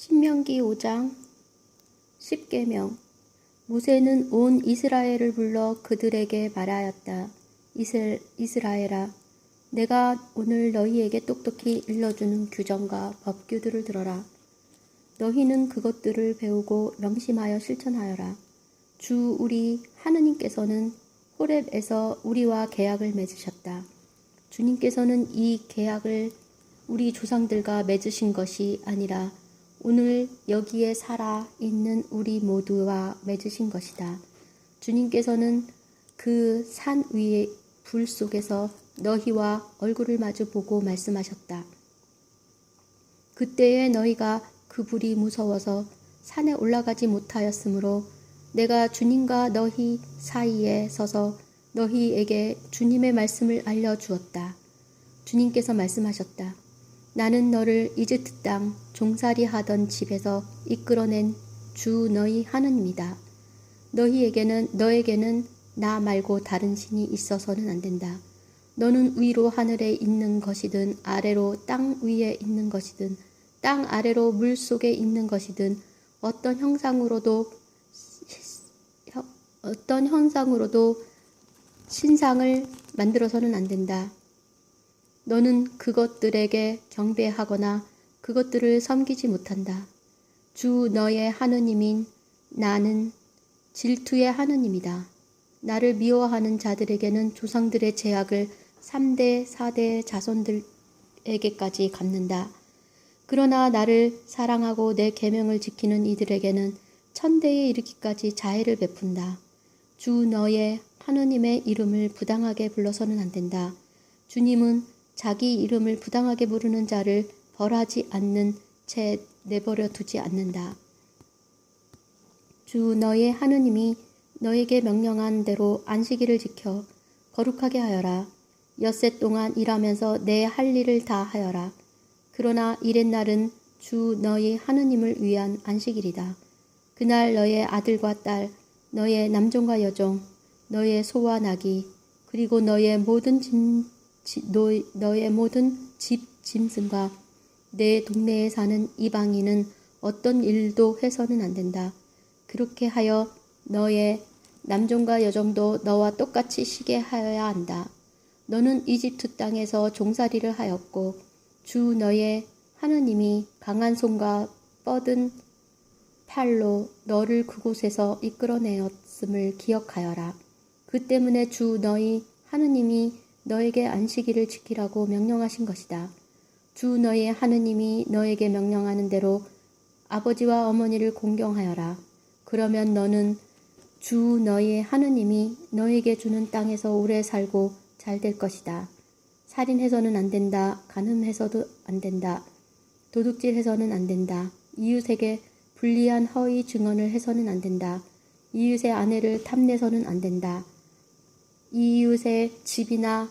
신명기 5장 10계명. 모세는 온 이스라엘을 불러 그들에게 말하였다. 이스라엘아, 내가 오늘 너희에게 똑똑히 일러주는 규정과 법규들을 들어라. 너희는 그것들을 배우고 명심하여 실천하여라. 주 우리 하느님께서는 호렙에서 우리와 계약을 맺으셨다. 주님께서는 이 계약을 우리 조상들과 맺으신 것이 아니라 오늘 여기에 살아 있는 우리 모두와 맺으신 것이다. 주님께서는 그 산 위의 불 속에서 너희와 얼굴을 마주 보고 말씀하셨다. 그때에 너희가 그 불이 무서워서 산에 올라가지 못하였으므로 내가 주님과 너희 사이에 서서 너희에게 주님의 말씀을 알려주었다. 주님께서 말씀하셨다. 나는 너를 이집트 땅 종살이 하던 집에서 이끌어낸 주 너희 하느님이다. 너에게는 나 말고 다른 신이 있어서는 안 된다. 너는 위로 하늘에 있는 것이든 아래로 땅 위에 있는 것이든 땅 아래로 물 속에 있는 것이든 어떤 형상으로도 신상을 만들어서는 안 된다. 너는 그것들에게 경배하거나 그것들을 섬기지 못한다. 주 너의 하느님인 나는 질투의 하느님이다. 나를 미워하는 자들에게는 조상들의 죄악을 3대 4대 자손들에게까지 갚는다. 그러나 나를 사랑하고 내 계명을 지키는 이들에게는 천대에 이르기까지 자애를 베푼다. 주 너의 하느님의 이름을 부당하게 불러서는 안 된다. 주님은 자기 이름을 부당하게 부르는 자를 벌하지 않는 채 내버려 두지 않는다. 주 너의 하느님이 너에게 명령한 대로 안식일을 지켜 거룩하게 하여라. 엿새 동안 일하면서 내 할 일을 다 하여라. 그러나 이렛날은 주 너희 하느님을 위한 안식일이다. 그날 너의 아들과 딸, 너의 남종과 여종, 너의 소와 나귀, 그리고 너의 모든 집 짐승과 내 동네에 사는 이방인은 어떤 일도 해서는 안 된다. 그렇게 하여 너의 남종과 여종도 너와 똑같이 쉬게 하여야 한다. 너는 이집트 땅에서 종살이를 하였고 주 너의 하느님이 강한 손과 뻗은 팔로 너를 그곳에서 이끌어내었음을 기억하여라. 그 때문에 주 너희 하느님이 너에게 안식일을 지키라고 명령하신 것이다. 주 너의 하느님이 너에게 명령하는 대로 아버지와 어머니를 공경하여라. 그러면 너는 주 너의 하느님이 너에게 주는 땅에서 오래 살고 잘 될 것이다. 살인해서는 안 된다. 간음해서도 안 된다. 도둑질해서는 안 된다. 이웃에게 불리한 허위 증언을 해서는 안 된다. 이웃의 아내를 탐내서는 안 된다. 이웃의 집이나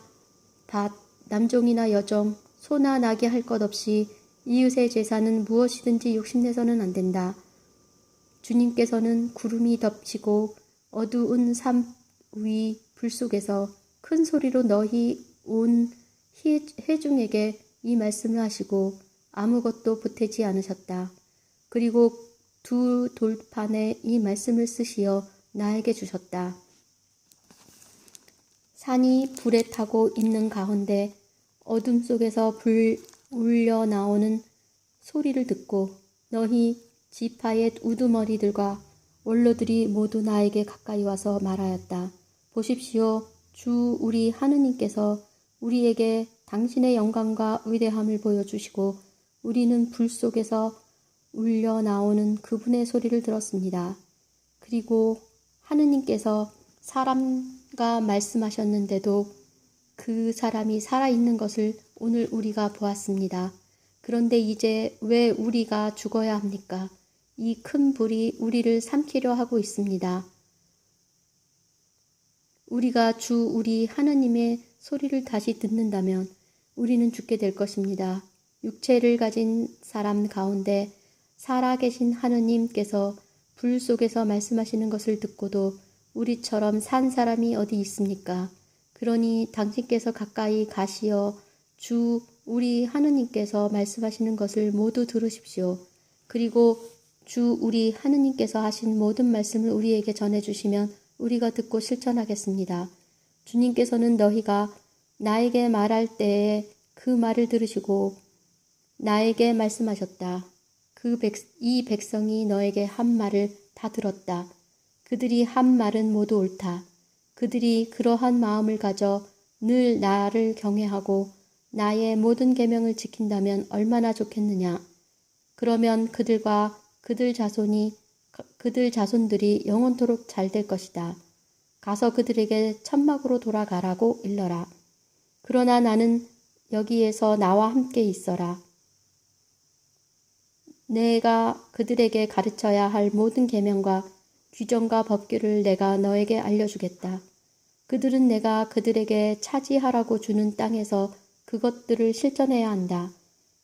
밭, 남종이나 여종, 소나 나귀 할 것 없이 이웃의 재산은 무엇이든지 욕심내서는 안 된다. 주님께서는 구름이 덮치고 어두운 삶 위 불 속에서 큰 소리로 너희 온 회중에게 이 말씀을 하시고 아무것도 보태지 않으셨다. 그리고 두 돌판에 이 말씀을 쓰시어 나에게 주셨다. 산이 불에 타고 있는 가운데 어둠 속에서 불 울려 나오는 소리를 듣고 너희 지파의 우두머리들과 원로들이 모두 나에게 가까이 와서 말하였다. 보십시오. 주 우리 하느님께서 우리에게 당신의 영광과 위대함을 보여주시고 우리는 불 속에서 울려 나오는 그분의 소리를 들었습니다. 그리고 하느님께서 사람과 말씀하셨는데도 그 사람이 살아있는 것을 오늘 우리가 보았습니다. 그런데 이제 왜 우리가 죽어야 합니까? 이 큰 불이 우리를 삼키려 하고 있습니다. 우리가 주 우리 하느님의 소리를 다시 듣는다면 우리는 죽게 될 것입니다. 육체를 가진 사람 가운데 살아계신 하느님께서 불 속에서 말씀하시는 것을 듣고도 우리처럼 산 사람이 어디 있습니까? 그러니 당신께서 가까이 가시어 주 우리 하느님께서 말씀하시는 것을 모두 들으십시오. 그리고 주 우리 하느님께서 하신 모든 말씀을 우리에게 전해주시면 우리가 듣고 실천하겠습니다. 주님께서는 너희가 나에게 말할 때에 그 말을 들으시고 나에게 말씀하셨다. 이 백성이 너에게 한 말을 다 들었다. 그들이 한 말은 모두 옳다. 그들이 그러한 마음을 가져 늘 나를 경외하고 나의 모든 계명을 지킨다면 얼마나 좋겠느냐. 그러면 그들과 그들 자손들이 영원토록 잘 될 것이다. 가서 그들에게 천막으로 돌아가라고 일러라. 그러나 나는 여기에서 나와 함께 있어라. 내가 그들에게 가르쳐야 할 모든 계명과 규정과 법규를 내가 너에게 알려주겠다. 그들은 내가 그들에게 차지하라고 주는 땅에서 그것들을 실천해야 한다.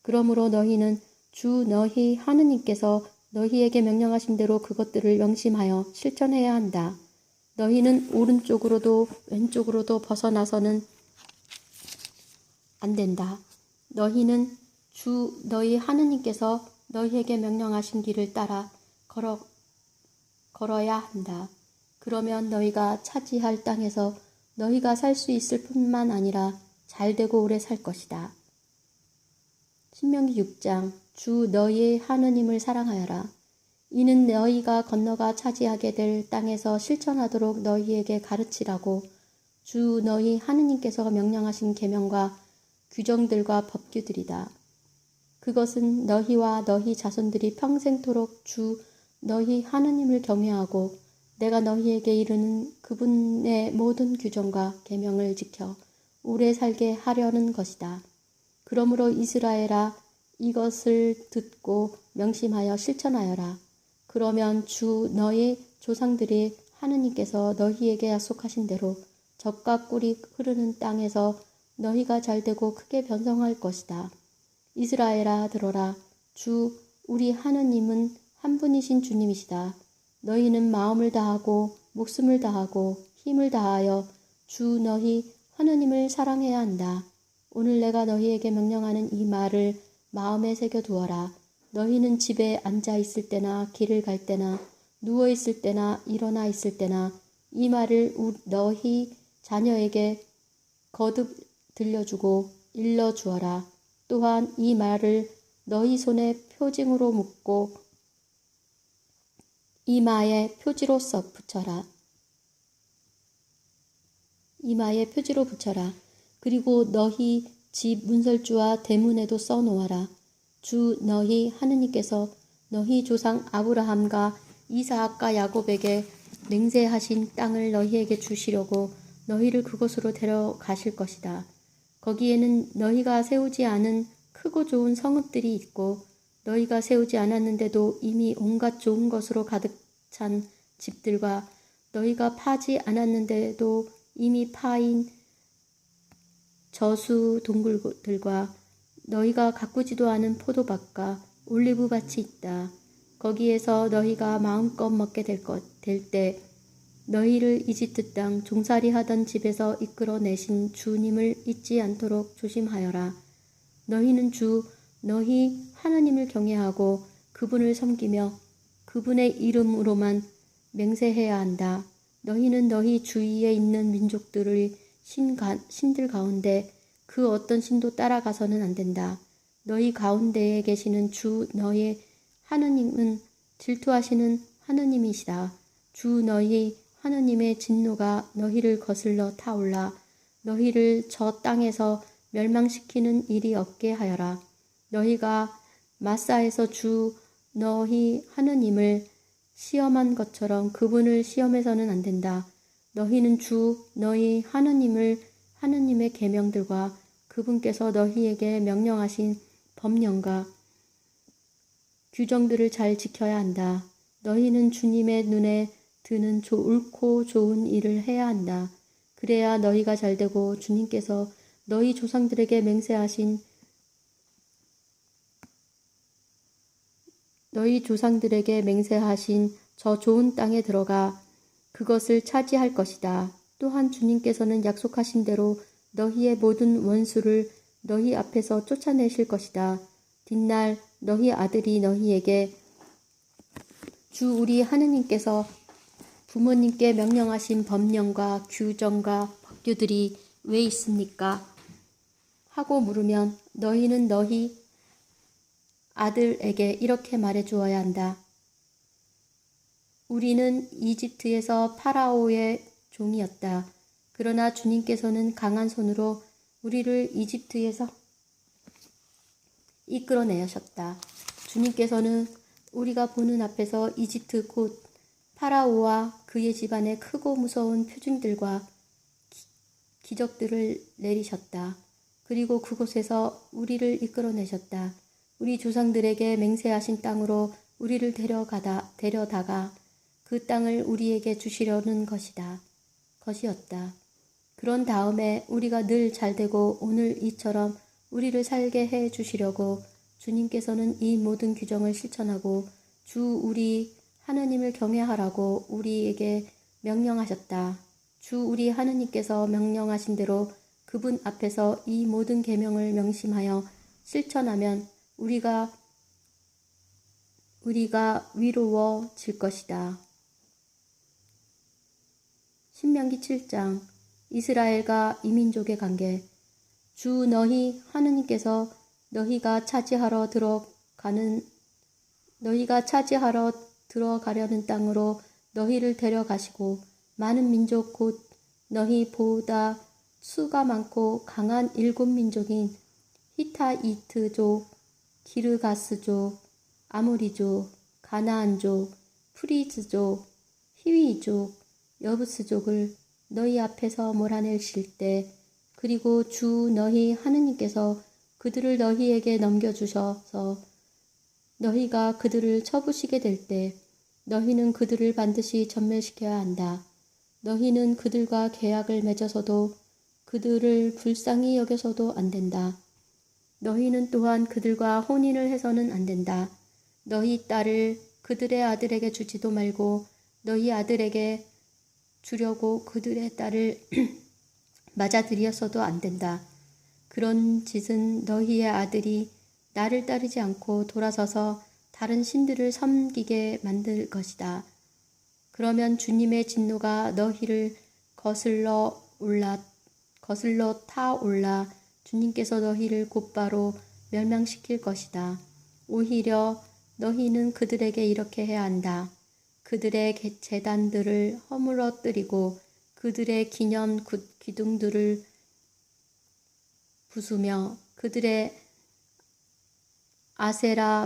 그러므로 너희는 주 너희 하느님께서 너희에게 명령하신 대로 그것들을 명심하여 실천해야 한다. 너희는 오른쪽으로도 왼쪽으로도 벗어나서는 안 된다. 너희는 주 너희 하느님께서 너희에게 명령하신 길을 따라 걸어야 한다. 그러면 너희가 차지할 땅에서 너희가 살 수 있을 뿐만 아니라 잘되고 오래 살 것이다. 신명기 6장 주 너희 하느님을 사랑하여라. 이는 너희가 건너가 차지하게 될 땅에서 실천하도록 너희에게 가르치라고 주 너희 하느님께서 명령하신 계명과 규정들과 법규들이다. 그것은 너희와 너희 자손들이 평생토록 주 너희 하느님을 경외하고 내가 너희에게 이르는 그분의 모든 규정과 계명을 지켜 오래 살게 하려는 것이다. 그러므로 이스라엘아 이것을 듣고 명심하여 실천하여라. 그러면 주 너희 조상들이 하느님께서 너희에게 약속하신 대로 젖과 꿀이 흐르는 땅에서 너희가 잘되고 크게 번성할 것이다. 이스라엘아 들어라. 주 우리 하느님은 한 분이신 주님이시다. 너희는 마음을 다하고 목숨을 다하고 힘을 다하여 주 너희 하느님을 사랑해야 한다. 오늘 내가 너희에게 명령하는 이 말을 마음에 새겨두어라. 너희는 집에 앉아 있을 때나 길을 갈 때나 누워 있을 때나 일어나 있을 때나 이 말을 너희 자녀에게 거듭 들려주고 일러주어라. 또한 이 말을 너희 손에 표징으로 묶고 이마에 표지로 붙여라. 이마에 표지로 붙여라. 그리고 너희 집 문설주와 대문에도 써놓아라. 주 너희 하느님께서 너희 조상 아브라함과 이사학과 야곱에게 맹세하신 땅을 너희에게 주시려고 너희를 그곳으로 데려가실 것이다. 거기에는 너희가 세우지 않은 크고 좋은 성읍들이 있고 너희가 세우지 않았는데도 이미 온갖 좋은 것으로 가득 찬 집들과 너희가 파지 않았는데도 이미 파인 저수 동굴들과 너희가 가꾸지도 않은 포도밭과 올리브밭이 있다. 거기에서 너희가 마음껏 먹게 될 때 너희를 이집트 땅 종살이 하던 집에서 이끌어내신 주님을 잊지 않도록 조심하여라. 너희는 주 너희 하나님을 경외하고 그분을 섬기며 그분의 이름으로만 맹세해야 한다. 너희는 너희 주위에 있는 민족들의 신들 가운데 그 어떤 신도 따라가서는 안 된다. 너희 가운데에 계시는 주 너희 하느님은 질투하시는 하느님이시다. 주 너희 하느님의 진노가 너희를 거슬러 타올라 너희를 저 땅에서 멸망시키는 일이 없게 하여라. 너희가 마사에서 주 너희 하느님을 시험한 것처럼 그분을 시험해서는 안 된다. 너희는 주 너희 하느님의 계명들과 그분께서 너희에게 명령하신 법령과 규정들을 잘 지켜야 한다. 너희는 주님의 눈에 드는 옳고 좋은 일을 해야 한다. 그래야 너희가 잘되고 주님께서 너희 조상들에게 맹세하신 저 좋은 땅에 들어가 그것을 차지할 것이다. 또한 주님께서는 약속하신 대로 너희의 모든 원수를 너희 앞에서 쫓아내실 것이다. 뒷날 너희 아들이 너희에게 주 우리 하느님께서 부모님께 명령하신 법령과 규정과 법규들이 왜 있습니까? 하고 물으면 너희는 너희 아들에게 이렇게 말해 주어야 한다. 우리는 이집트에서 파라오의 종이었다. 그러나 주님께서는 강한 손으로 우리를 이집트에서 이끌어내셨다. 주님께서는 우리가 보는 앞에서 이집트 곧 파라오와 그의 집안의 크고 무서운 표징들과 기적들을 내리셨다. 그리고 그곳에서 우리를 이끌어내셨다. 우리 조상들에게 맹세하신 땅으로 우리를 데려다가 그 땅을 우리에게 주시려는 것이었다. 그런 다음에 우리가 늘 잘되고 오늘 이처럼 우리를 살게 해 주시려고 주님께서는 이 모든 규정을 실천하고 주 우리 하느님을 경외하라고 우리에게 명령하셨다. 주 우리 하느님께서 명령하신 대로 그분 앞에서 이 모든 계명을 명심하여 실천하면 우리가 위로워질 것이다. 신명기 7장 이스라엘과 이민족의 관계. 주 너희 하느님께서 너희가 차지하러 들어가려는 땅으로 너희를 데려가시고 많은 민족 곧 너희보다 수가 많고 강한 7민족인 히타이트족, 기르가스족, 아모리족, 가나안족, 프리즈족, 히위족, 여부스족을 너희 앞에서 몰아내실 때 그리고 주 너희 하느님께서 그들을 너희에게 넘겨주셔서 너희가 그들을 쳐부시게 될 때 너희는 그들을 반드시 전멸시켜야 한다. 너희는 그들과 계약을 맺어서도 그들을 불쌍히 여겨서도 안 된다. 너희는 또한 그들과 혼인을 해서는 안 된다. 너희 딸을 그들의 아들에게 주지도 말고 너희 아들에게 주려고 그들의 딸을 맞아들여서도 안 된다. 그런 짓은 너희의 아들이 나를 따르지 않고 돌아서서 다른 신들을 섬기게 만들 것이다. 그러면 주님의 진노가 너희를 거슬러 타올라 주님께서 너희를 곧바로 멸망시킬 것이다. 오히려 너희는 그들에게 이렇게 해야 한다. 그들의 제단들을 허물어뜨리고 그들의 기념 기둥들을 부수며 그들의 아세라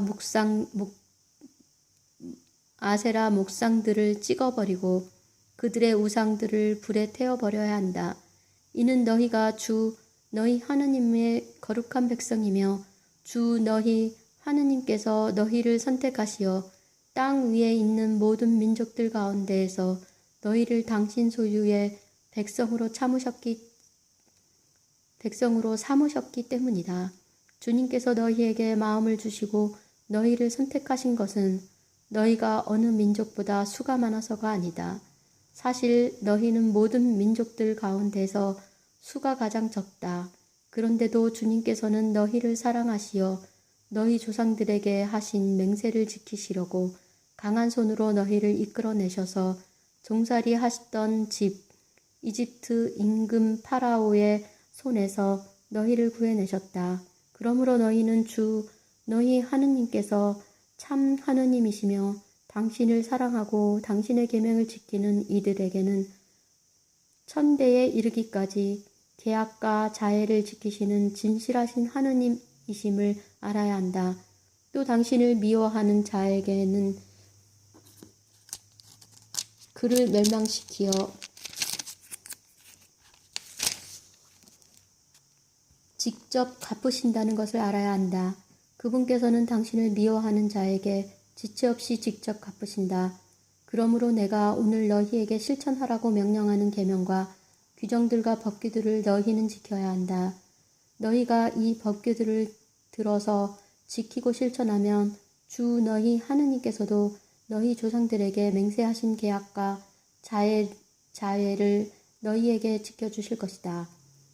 목상들을 찍어버리고 그들의 우상들을 불에 태워버려야 한다. 이는 너희가 주 너희 하느님의 거룩한 백성이며 주 너희 하느님께서 너희를 선택하시어 땅 위에 있는 모든 민족들 가운데에서 너희를 당신 소유의 백성으로 삼으셨기 때문이다. 주님께서 너희에게 마음을 주시고 너희를 선택하신 것은 너희가 어느 민족보다 수가 많아서가 아니다. 사실 너희는 모든 민족들 가운데서 수가 가장 적다. 그런데도 주님께서는 너희를 사랑하시어 너희 조상들에게 하신 맹세를 지키시려고 강한 손으로 너희를 이끌어내셔서 종살이 하시던 이집트 임금 파라오의 손에서 너희를 구해내셨다. 그러므로 너희는 주 너희 하느님께서 참 하느님이시며 당신을 사랑하고 당신의 계명을 지키는 이들에게는 천대에 이르기까지 계약과 자애를 지키시는 진실하신 하느님이심을 알아야 한다. 또 당신을 미워하는 자에게는 그를 멸망시키어 직접 갚으신다는 것을 알아야 한다. 그분께서는 당신을 미워하는 자에게 지체 없이 직접 갚으신다. 그러므로 내가 오늘 너희에게 실천하라고 명령하는 계명과 규정들과 법규들을 너희는 지켜야 한다. 너희가 이 법규들을 들어서 지키고 실천하면 주 너희 하느님께서도 너희 조상들에게 맹세하신 계약과 자애를 너희에게 지켜주실 것이다.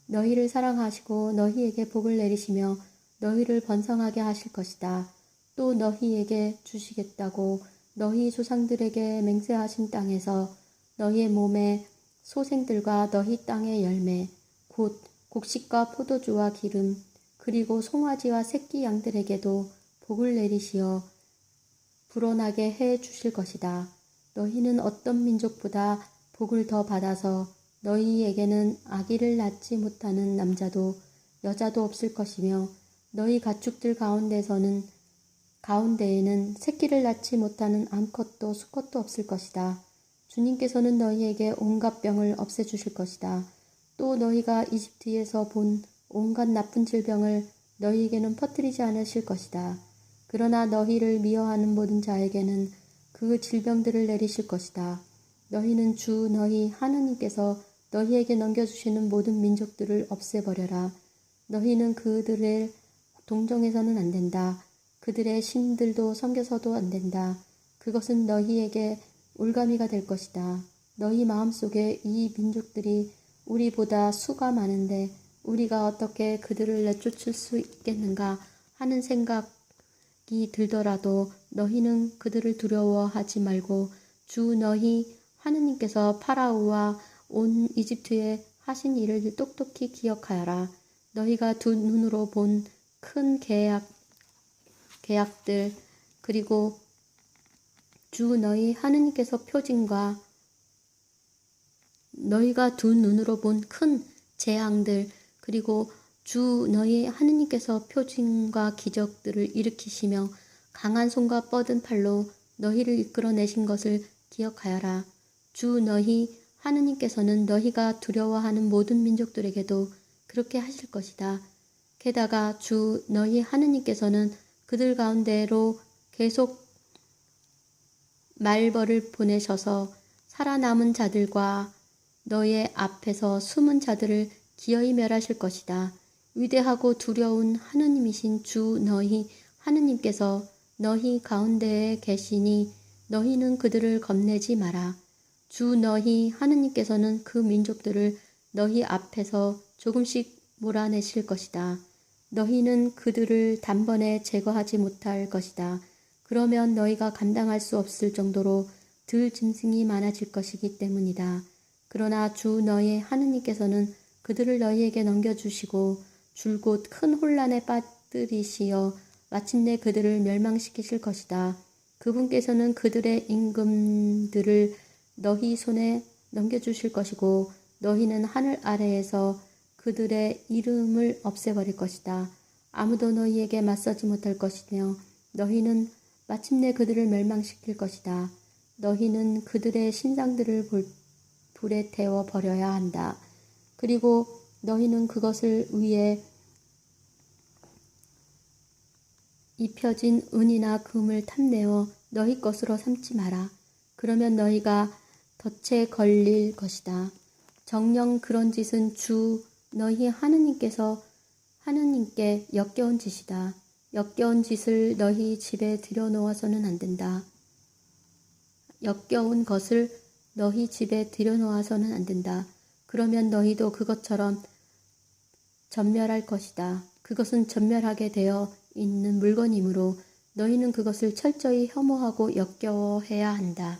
너희를 사랑하시고 너희에게 복을 내리시며 너희를 번성하게 하실 것이다. 또 너희에게 주시겠다고 너희 조상들에게 맹세하신 땅에서 너희의 몸에 소생들과 너희 땅의 열매 곧 곡식과 포도주와 기름 그리고 송아지와 새끼 양들에게도 복을 내리시어 불어나게 해 주실 것이다. 너희는 어떤 민족보다 복을 더 받아서 너희에게는 아기를 낳지 못하는 남자도 여자도 없을 것이며 너희 가축들 가운데에는 새끼를 낳지 못하는 암컷도 수컷도 없을 것이다. 주님께서는 너희에게 온갖 병을 없애주실 것이다. 또 너희가 이집트에서 본 온갖 나쁜 질병을 너희에게는 퍼뜨리지 않으실 것이다. 그러나 너희를 미워하는 모든 자에게는 그 질병들을 내리실 것이다. 너희는 주 너희 하나님께서 너희에게 넘겨주시는 모든 민족들을 없애버려라. 너희는 그들을 동정해서는 안 된다. 그들의 신들도 섬겨서도 안 된다. 그것은 너희에게 올가미가 될 것이다. 너희 마음속에 이 민족들이 우리보다 수가 많은데 우리가 어떻게 그들을 내쫓을 수 있겠는가 하는 생각이 들더라도 너희는 그들을 두려워하지 말고 주 너희 하느님께서 파라오와 온 이집트에 하신 일을 똑똑히 기억하여라. 너희가 두 눈으로 본 큰 계약들 그리고 주 너희 하느님께서 표징과 너희가 두 눈으로 본 큰 재앙들 그리고 주 너희 하느님께서 표징과 기적들을 일으키시며 강한 손과 뻗은 팔로 너희를 이끌어내신 것을 기억하여라. 주 너희 하느님께서는 너희가 두려워하는 모든 민족들에게도 그렇게 하실 것이다. 게다가 주 너희 하느님께서는 그들 가운데로 계속 말벌을 보내셔서 살아남은 자들과 너의 앞에서 숨은 자들을 기어이 멸하실 것이다. 위대하고 두려운 하느님이신 주 너희 하느님께서 너희 가운데에 계시니 너희는 그들을 겁내지 마라. 주 너희 하느님께서는 그 민족들을 너희 앞에서 조금씩 몰아내실 것이다. 너희는 그들을 단번에 제거하지 못할 것이다. 그러면 너희가 감당할 수 없을 정도로 들 짐승이 많아질 것이기 때문이다. 그러나 주 너희 하느님께서는 그들을 너희에게 넘겨주시고 줄곧 큰 혼란에 빠뜨리시어 마침내 그들을 멸망시키실 것이다. 그분께서는 그들의 임금들을 너희 손에 넘겨주실 것이고 너희는 하늘 아래에서 그들의 이름을 없애버릴 것이다. 아무도 너희에게 맞서지 못할 것이며 너희는 마침내 그들을 멸망시킬 것이다. 너희는 그들의 신상들을 불에 태워 버려야 한다. 그리고 너희는 그것을 위에 입혀진 은이나 금을 탐내어 너희 것으로 삼지 마라. 그러면 너희가 덫에 걸릴 것이다. 정녕 그런 짓은 주 너희 하느님께 역겨운 짓이다. 역겨운 짓을 너희 집에 들여놓아서는 안 된다. 역겨운 것을 너희 집에 들여놓아서는 안 된다. 그러면 너희도 그것처럼 전멸할 것이다. 그것은 전멸하게 되어 있는 물건이므로 너희는 그것을 철저히 혐오하고 역겨워해야 한다.